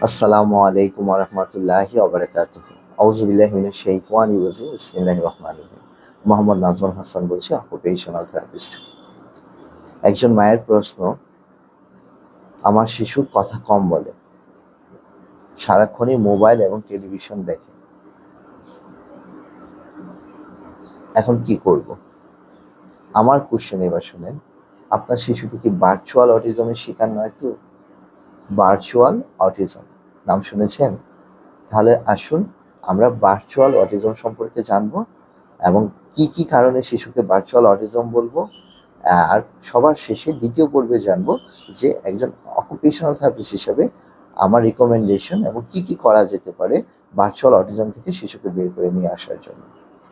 আসসালামু আলাইকুম ওয়া রাহমাতুল্লাহি ওয়া বারাকাতুহু। আউযু বিল্লাহি মিনাশ শাইতানির রাজিম। বিসমিল্লাহির রহমানির রহিম। মোহাম্মদ নাজমুল হাসান বলছি, অকুপেশনাল থেরাপিস্ট। একজন মায়ের প্রশ্ন, আমার শিশু কথা কম বলে, সারাক্ষণই মোবাইল এবং টেলিভিশন দেখে, এখন কি করব? আমার কোশ্চেন এবার শুনেন, আপনার শিশুটি কি ভার্চুয়াল অটিজমের শিকার নয় তো? ভার্চুয়াল অটিজম নাম শুনেছেন? তাহলে আসুন আমরা ভার্চুয়াল অটিজম সম্পর্কে জানবো এবং কি কি কারণে শিশুকে ভার্চুয়াল অটিজম বলবো। আর সবার শেষে দ্বিতীয় পর্বে জানবো যে একজন অকুপেশনাল থেরাপিস্ট হিসেবে আমার রিকমেন্ডেশন এবং কি কি করা যেতে পারে ভার্চুয়াল অটিজম থেকে শিশুকে বের করে নিয়ে আসার জন্য।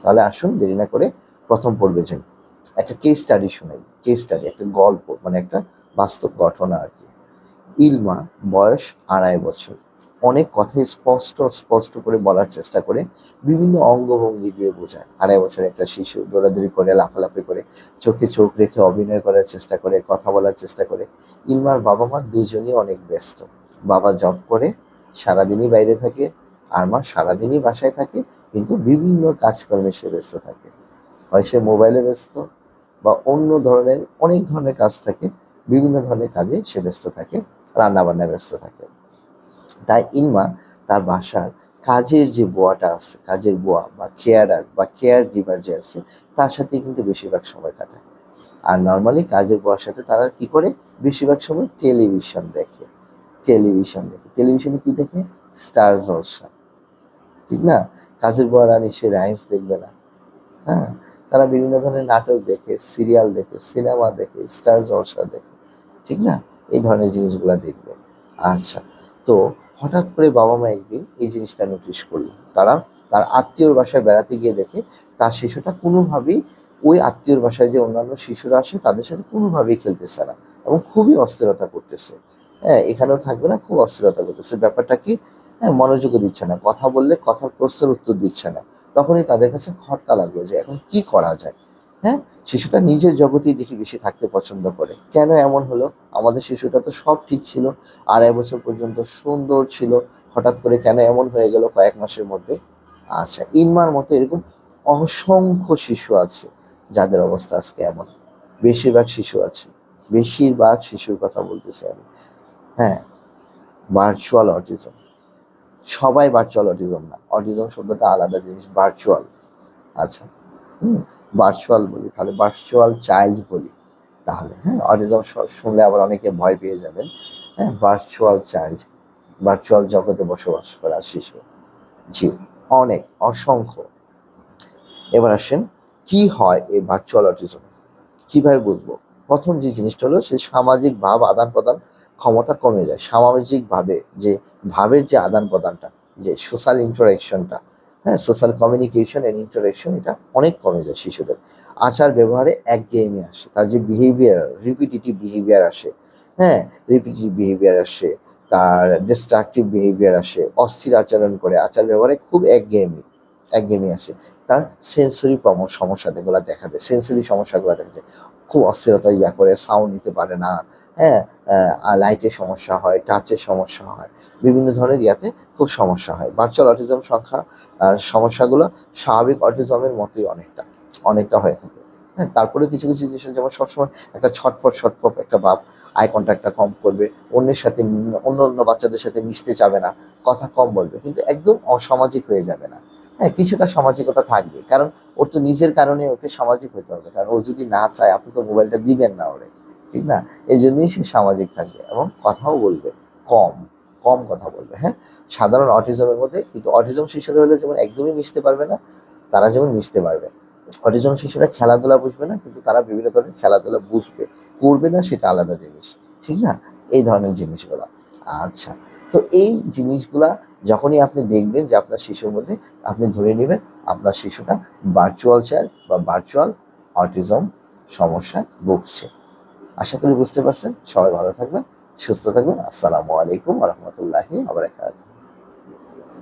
তাহলে আসুন দেরি না করে প্রথম পর্বে যাই। একটা কেস স্টাডি শোনাই। কেস স্টাডি একটা গল্প, মানে একটা বাস্তব ঘটনা আর কি। ইলমা, বয়স 2.5 বছর। অনেক কথা স্পষ্ট করে বলার চেষ্টা করে, বিভিন্ন অঙ্গভঙ্গি দিয়ে বোঝায়। 2.5 বছরের একটা শিশু দৌড়াদৌড়ি করে, লাফালাফি করে, চোখে চোখ রেখে অভিনয় করার চেষ্টা করে, কথা বলার চেষ্টা করে। ইলমার বাবা মা দুজনই অনেক ব্যস্ত। বাবা জব করে, সারাদিনই বাইরে থাকে, আর মা সারাদিনই বাসায় থাকে, কিন্তু বিভিন্ন কাজকর্মে সে ব্যস্ত থাকে। হয় সে মোবাইলে ব্যস্ত, বা অন্য ধরনের অনেক ধরনের কাজ থাকে, বিভিন্ন ধরনের কাজে সে ব্যস্ত থাকে, রান্নাবান্নায় ব্যস্ত থাকে। তাই ইলমা তার বাসার কাজের যে বুয়াটা আছে, কাজের বুয়া বা কেয়ারার বা কেয়ার গিভার যে আছে, তার সাথে কিন্তু বেশিরভাগ সময় কাটায়। আর নর্মালি কাজের বুয়ার সাথে তারা কি করে, বেশিরভাগ সময় টেলিভিশনে কি দেখে? স্টার জলসা, ঠিক না? কাজের বুয়ারা নিশ্চয়ই রাইমস দেখবে না। হ্যাঁ, তারা বিভিন্ন ধরনের নাটক দেখে, সিরিয়াল দেখে, সিনেমা দেখে, স্টার জলসা দেখে, ঠিক না? এই ধরনের জিনিসগুলা দেখবে। আচ্ছা, তো হঠাৎ করে বাবা মা একদিন এই জিনিসটা নোটিস করলো। তারা তার আত্মীয়র বাসায় বেড়াতে গিয়ে দেখে তার শিশুটা কোনোভাবেই ওই আত্মীয়র বাসায় যে অন্যান্য শিশুরা আসে তাদের সাথে কোনোভাবেই খেলতেছে না, এবং খুবই অস্থিরতা করতেছে। হ্যাঁ, এখানেও থাকবে না, খুব অস্থিরতা করতেছে। ব্যাপারটা কি? হ্যাঁ, মনোযোগও দিচ্ছে না, কথা বললে কথার প্রশ্নের উত্তর দিচ্ছে না। তখনই তাদের কাছে খটকা লাগলো যে এখন কি করা যায়। হ্যাঁ, শিশুটা নিজের জগতেই দেখি বেশি থাকতে পছন্দ করে। কেন এমন হলো? আমাদের শিশুটা তো সব ঠিক ছিল, 2.5 বছর পর্যন্ত সুন্দর ছিল, হঠাৎ করে কেন এমন হয়ে গেল কয়েক মাসের মধ্যে? আচ্ছা, ইনমার মতো এরকম অসংখ্য শিশু আছে যাদের অবস্থা আজকে এমন। বেশিরভাগ শিশু আছে, বেশিরভাগ শিশুর কথা বলতেছি আমি। হ্যাঁ, ভার্চুয়াল অটিজম। সবাই ভার্চুয়াল অটিজম না, অটিজম শব্দটা আলাদা জিনিস, ভার্চুয়াল। আচ্ছা, হুম, ভার্চুয়াল বলি, তাহলে ভার্চুয়াল চাইল্ড বলি। তাহলে হ্যাঁ, অটিজম শুনলে আবার অনেকে ভয় পেয়ে যাবেন। হ্যাঁ, ভার্চুয়াল চাইল্ড, ভার্চুয়াল জগতে বসবাস করা শিশু। জি, অনেক, অসংখ্য। এবার আসেন, কি হয় এই ভার্চুয়াল অটিজম, কিভাবে বুঝবো? প্রথম যে জিনিসটা হলো, সে সামাজিক ভাব আদান প্রদান ক্ষমতা কমে যায়। সামাজিক ভাবে যে ভাবের যে আদান প্রদানটা, যে সোশ্যাল ইন্টারাকশনটা, হ্যাঁ, সোশ্যাল কমিউনিকেশন এন্ড ইন্টারাকশন, এটা অনেক কমে যায় শিশুদের। আচার ব্যবহারে একঘেয়েমি আসে, তার যে বিহেভিয়ার, রিপিটিটিভ বিহেভিয়ার আসে। হ্যাঁ, রিপিটিটিভ বিহেভিয়ার আসে, তার ডিস্ট্রাকটিভ বিহেভিয়ার আসে, অস্থির আচরণ করে, আচার ব্যবহারে খুব একঘেয়েমি আসে। তার সেন্সরি সমস্যা যেগুলো দেখা দেয়, সেন্সরি সমস্যাগুলো দেখা যায়। খুব অস্থিরতা করে, সাউন্ড নিতে পারে না। হ্যাঁ, লাইটের সমস্যা হয়, টাচের সমস্যা হয়, বিভিন্ন ধরনের খুব সমস্যা হয়। ভার্চুয়াল অটিজম সমস্যাগুলো স্বাভাবিক অটিজমের মতোই অনেকটা হয়ে থাকে। হ্যাঁ, তারপরে কিছু কিছু জিনিস, যেমন সবসময় একটা ছটফট একটা ভাব, আই কন্ট্যাক্টটা কম করবে, অন্যের সাথে অন্য বাচ্চাদের সাথে মিশতে যাবে না, কথা কম বলবে, কিন্তু একদম অসামাজিক হয়ে যাবে না। হ্যাঁ, কিছুটা সামাজিকতা থাকবে, কারণ ওর তো নিজের কারণে ওকে সামাজিক হতে হবে, কারণ ও যদি না চায় আপনি তো মোবাইলটা দিবেন না ওরে, ঠিক না? এই জন্যই সে সামাজিক থাকবে এবং কথাও বলবে কম, কম কথা বলবে। হ্যাঁ, সাধারণ অটিজমের মধ্যে, কিন্তু অটিজম শিশুরা হলে যেমন একদমই মিশতে পারবে না, তারা যেমন মিশতে পারবে। অটিজম শিশুরা খেলাধুলা বুঝবে না, কিন্তু তারা বিভিন্ন ধরনের খেলাধুলা বুঝবে, করবে না সেটা আলাদা জিনিস, ঠিক না? এই ধরনের জিনিসগুলা। আচ্ছা, তো এই জিনিসগুলা যখনই আপনি দেখবেন যে আপনার শিশুর মধ্যে, আপনি ধরে নেবেন আপনার শিশুটা ভার্চুয়াল চাইল্ড বা ভার্চুয়াল অটিজম সমস্যায় ভুগছে। আশা করি বুঝতে পারছেন। সবাই ভালো থাকবেন, সুস্থ থাকবেন। আসসালামু আলাইকুম ওয়া রাহমাতুল্লাহি ওয়া বারাকাতুহু।